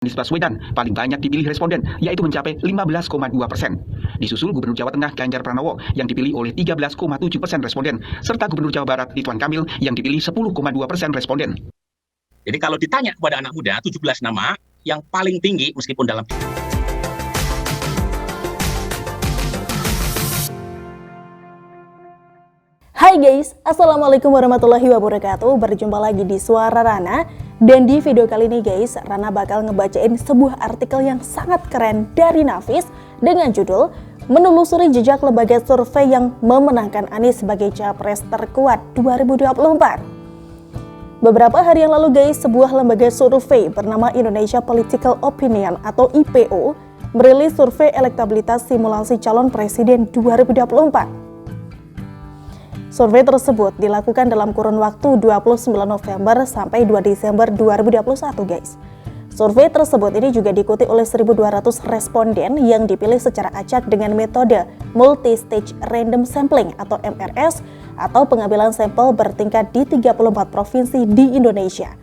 Anies Baswedan paling banyak dipilih responden, yaitu mencapai 15,2%. Disusul Gubernur Jawa Tengah Ganjar Pranowo yang dipilih oleh 13,7% responden, serta Gubernur Jawa Barat Ridwan Kamil yang dipilih 10,2% responden. Jadi kalau ditanya kepada anak muda, 17 nama yang paling tinggi meskipun dalam... Hai guys, Assalamualaikum warahmatullahi wabarakatuh. Berjumpa lagi di Suara Rana. Dan di video kali ini guys, Rana bakal ngebacain sebuah artikel yang sangat keren dari Nafis dengan judul Menelusuri Jejak Lembaga Survei yang Memenangkan Anies sebagai Capres Terkuat 2024. Beberapa hari yang lalu guys, sebuah lembaga survei bernama Indonesia Political Opinion atau IPO merilis survei elektabilitas simulasi calon presiden 2024. Survei tersebut dilakukan dalam kurun waktu 29 November sampai 2 Desember 2021 guys. Survei tersebut ini juga diikuti oleh 1.200 responden yang dipilih secara acak dengan metode Multi-Stage Random Sampling atau MRS atau pengambilan sampel bertingkat di 34 provinsi di Indonesia.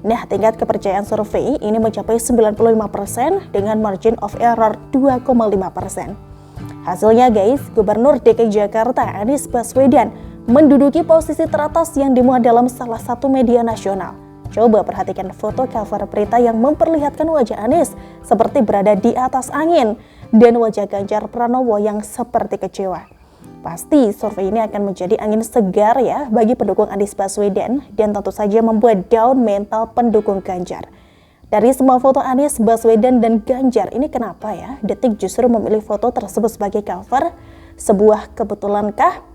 Nah, tingkat kepercayaan survei ini mencapai 95% dengan margin of error 2,5%. Hasilnya guys, Gubernur DKI Jakarta Anies Baswedan menduduki posisi teratas yang dimuat dalam salah satu media nasional. Coba perhatikan foto cover berita yang memperlihatkan wajah Anies seperti berada di atas angin dan wajah Ganjar Pranowo yang seperti kecewa. Pasti survei ini akan menjadi angin segar ya bagi pendukung Anies Baswedan dan tentu saja membuat down mental pendukung Ganjar. Dari semua foto Anies, Baswedan, dan Ganjar ini kenapa ya Detik justru memilih foto tersebut sebagai cover? Sebuah kebetulankah?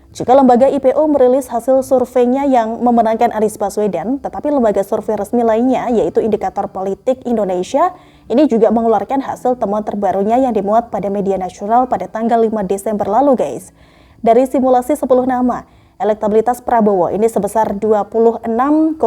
Jika lembaga IPO merilis hasil surveinya yang memenangkan Anies Baswedan, tetapi lembaga survei resmi lainnya yaitu Indikator Politik Indonesia ini juga mengeluarkan hasil temuan terbarunya yang dimuat pada media nasional pada tanggal 5 Desember lalu guys. Dari simulasi 10 nama, elektabilitas Prabowo ini sebesar 26,9%,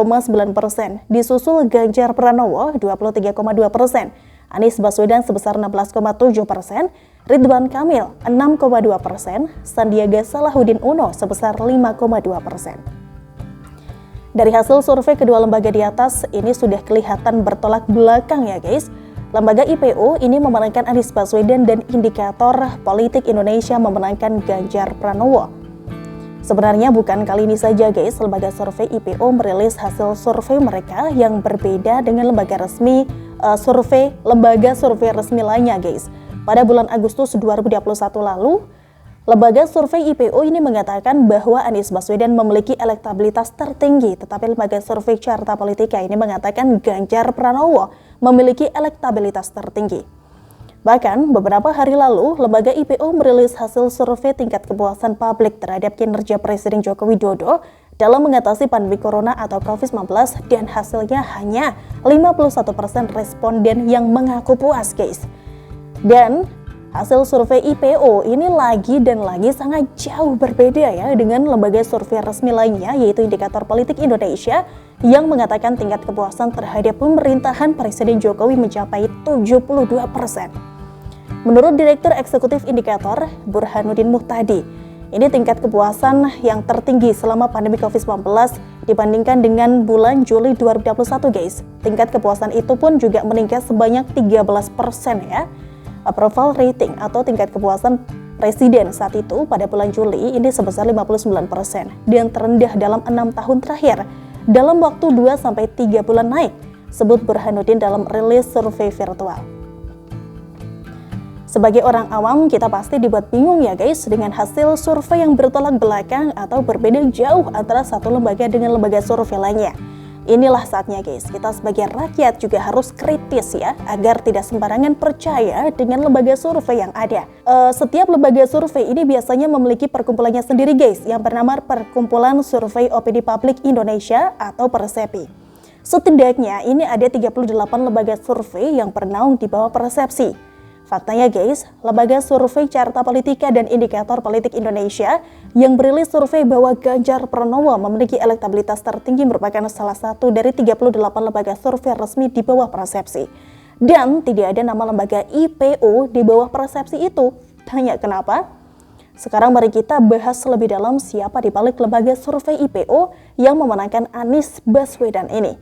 disusul Ganjar Pranowo 23,2%, Anies Baswedan sebesar 16,7%, Ridwan Kamil 6,2%, Sandiaga Salahuddin Uno sebesar 5,2%. Dari hasil survei kedua lembaga di atas ini sudah kelihatan bertolak belakang ya guys. Lembaga IPO ini memenangkan Anies Baswedan dan Indikator Politik Indonesia memenangkan Ganjar Pranowo. Sebenarnya bukan kali ini saja guys, lembaga survei IPO merilis hasil survei mereka yang berbeda dengan lembaga survei resmi lainnya guys. Pada bulan Agustus 2021 lalu, lembaga survei IPO ini mengatakan bahwa Anies Baswedan memiliki elektabilitas tertinggi, tetapi lembaga survei Carta Politika ini mengatakan Ganjar Pranowo memiliki elektabilitas tertinggi. Bahkan, beberapa hari lalu, lembaga IPO merilis hasil survei tingkat kepuasan publik terhadap kinerja Presiden Joko Widodo dalam mengatasi pandemi corona atau COVID-19 dan hasilnya hanya 51% responden yang mengaku puas guys. Dan hasil survei IPO ini lagi dan lagi sangat jauh berbeda ya dengan lembaga survei resmi lainnya yaitu Indikator Politik Indonesia yang mengatakan tingkat kepuasan terhadap pemerintahan Presiden Jokowi mencapai 72%. Menurut Direktur Eksekutif Indikator Burhanuddin Muhtadi, ini tingkat kepuasan yang tertinggi selama pandemi COVID-19 dibandingkan dengan bulan Juli 2021 guys. Tingkat kepuasan itu pun juga meningkat sebanyak 13% ya. Approval rating atau tingkat kepuasan presiden saat itu pada bulan Juli ini sebesar 59% dan terendah dalam 6 tahun terakhir dalam waktu 2-3 bulan naik, sebut Burhanuddin dalam rilis survei virtual. Sebagai orang awam, kita pasti dibuat bingung ya guys dengan hasil survei yang bertolak belakang atau berbeda jauh antara satu lembaga dengan lembaga survei lainnya. Inilah saatnya guys, kita sebagai rakyat juga harus kritis ya, agar tidak sembarangan percaya dengan lembaga survei yang ada. Setiap lembaga survei ini biasanya memiliki perkumpulannya sendiri guys, yang bernama Perkumpulan Survei Opini Publik Indonesia atau Persepi. Setidaknya ini ada 38 lembaga survei yang bernaung di bawah Persepsi. Faktanya guys, lembaga survei Carta Politika dan Indikator Politik Indonesia yang merilis survei bahwa Ganjar Pranowo memiliki elektabilitas tertinggi merupakan salah satu dari 38 lembaga survei resmi di bawah Persepsi. Dan tidak ada nama lembaga IPO di bawah Persepsi itu. Tanya kenapa? Sekarang mari kita bahas lebih dalam siapa di balik lembaga survei IPO yang memenangkan Anies Baswedan ini.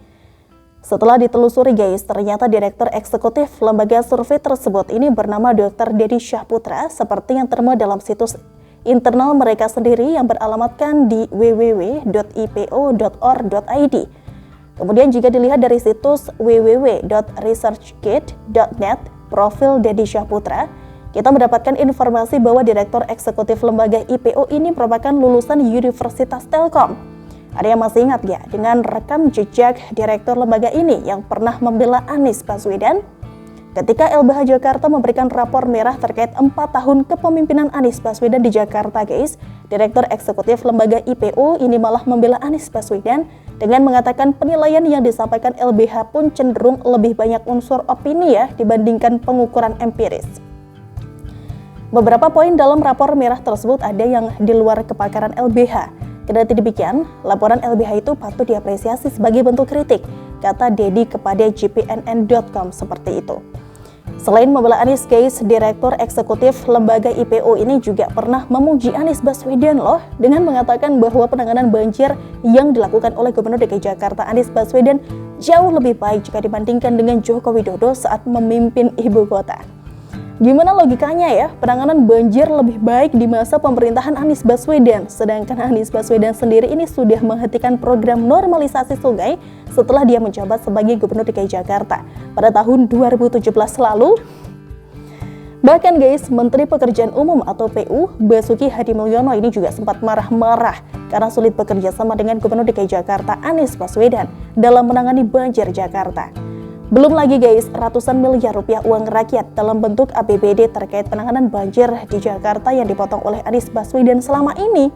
Setelah ditelusuri guys, ternyata Direktur Eksekutif Lembaga Survei tersebut ini bernama Dr. Deddy Syahputra seperti yang termuat dalam situs internal mereka sendiri yang beralamatkan di www.ipo.or.id. Kemudian jika dilihat dari situs www.researchgate.net profil Deddy Syahputra, kita mendapatkan informasi bahwa Direktur Eksekutif Lembaga IPO ini merupakan lulusan Universitas Telkom. Ada yang masih ingat ya dengan rekam jejak Direktur lembaga ini yang pernah membela Anies Baswedan? Ketika LBH Jakarta memberikan rapor merah terkait 4 tahun kepemimpinan Anies Baswedan di Jakarta guys, Direktur Eksekutif Lembaga IPO ini malah membela Anies Baswedan dengan mengatakan penilaian yang disampaikan LBH pun cenderung lebih banyak unsur opini ya dibandingkan pengukuran empiris. Beberapa poin dalam rapor merah tersebut ada yang di luar kepakaran LBH. Kendati demikian, laporan LBH itu patut diapresiasi sebagai bentuk kritik, kata Deddy kepada jpnn.com seperti itu. Selain membela Anies guys, Direktur Eksekutif Lembaga IPO ini juga pernah memuji Anies Baswedan loh dengan mengatakan bahwa penanganan banjir yang dilakukan oleh Gubernur DKI Jakarta Anies Baswedan jauh lebih baik jika dibandingkan dengan Joko Widodo saat memimpin ibu kota. Gimana logikanya ya, penanganan banjir lebih baik di masa pemerintahan Anies Baswedan, sedangkan Anies Baswedan sendiri ini sudah menghentikan program normalisasi sungai setelah dia menjabat sebagai Gubernur DKI Jakarta pada tahun 2017 lalu. Bahkan guys, Menteri Pekerjaan Umum atau PU, Basuki Hadimulyono ini juga sempat marah-marah karena sulit bekerja sama dengan Gubernur DKI Jakarta Anies Baswedan dalam menangani banjir Jakarta. Belum lagi guys, ratusan miliar rupiah uang rakyat dalam bentuk APBD terkait penanganan banjir di Jakarta yang dipotong oleh Anies Baswedan selama ini.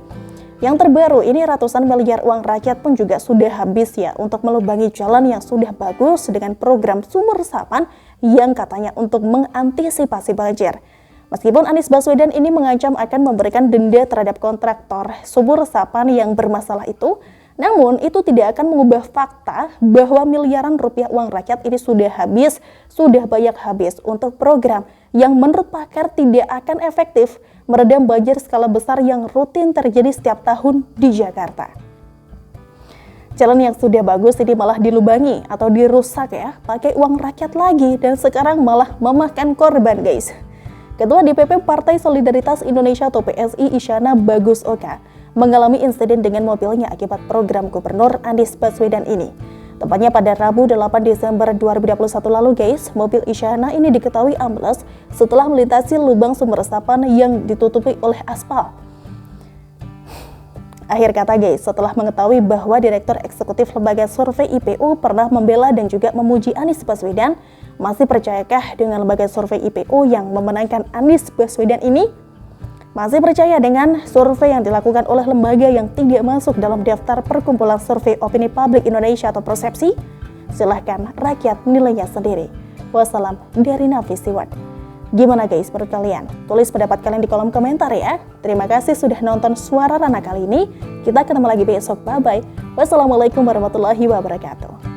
Yang terbaru ini ratusan miliar uang rakyat pun juga sudah habis ya untuk melubangi jalan yang sudah bagus dengan program sumur resapan yang katanya untuk mengantisipasi banjir. Meskipun Anies Baswedan ini mengancam akan memberikan denda terhadap kontraktor sumur resapan yang bermasalah itu, namun itu tidak akan mengubah fakta bahwa miliaran rupiah uang rakyat ini sudah banyak habis untuk program yang menurut pakar tidak akan efektif meredam banjir skala besar yang rutin terjadi setiap tahun di Jakarta. Jalan yang sudah bagus ini malah dilubangi atau dirusak ya, pakai uang rakyat lagi dan sekarang malah memakan korban guys. Ketua DPP Partai Solidaritas Indonesia atau PSI Isyana Bagus Oka mengalami insiden dengan mobilnya akibat program Gubernur Anies Baswedan ini. Tepatnya pada Rabu 8 Desember 2021 lalu guys, mobil Isyana ini diketahui ambles setelah melintasi lubang sumber resapan yang ditutupi oleh aspal. Akhir kata guys, setelah mengetahui bahwa Direktur Eksekutif Lembaga Survei IPO pernah membela dan juga memuji Anies Baswedan, masih percayakah dengan Lembaga Survei IPO yang memenangkan Anies Baswedan ini? Masih percaya dengan survei yang dilakukan oleh lembaga yang tidak masuk dalam daftar Perkumpulan Survei Opini Publik Indonesia atau Persepsi? Silahkan rakyat menilainya sendiri. Wassalam dari Nafis Siwan. Gimana guys menurut kalian? Tulis pendapat kalian di kolom komentar ya. Terima kasih sudah nonton Suara Rana kali ini. Kita ketemu lagi besok. Bye-bye. Wassalamualaikum warahmatullahi wabarakatuh.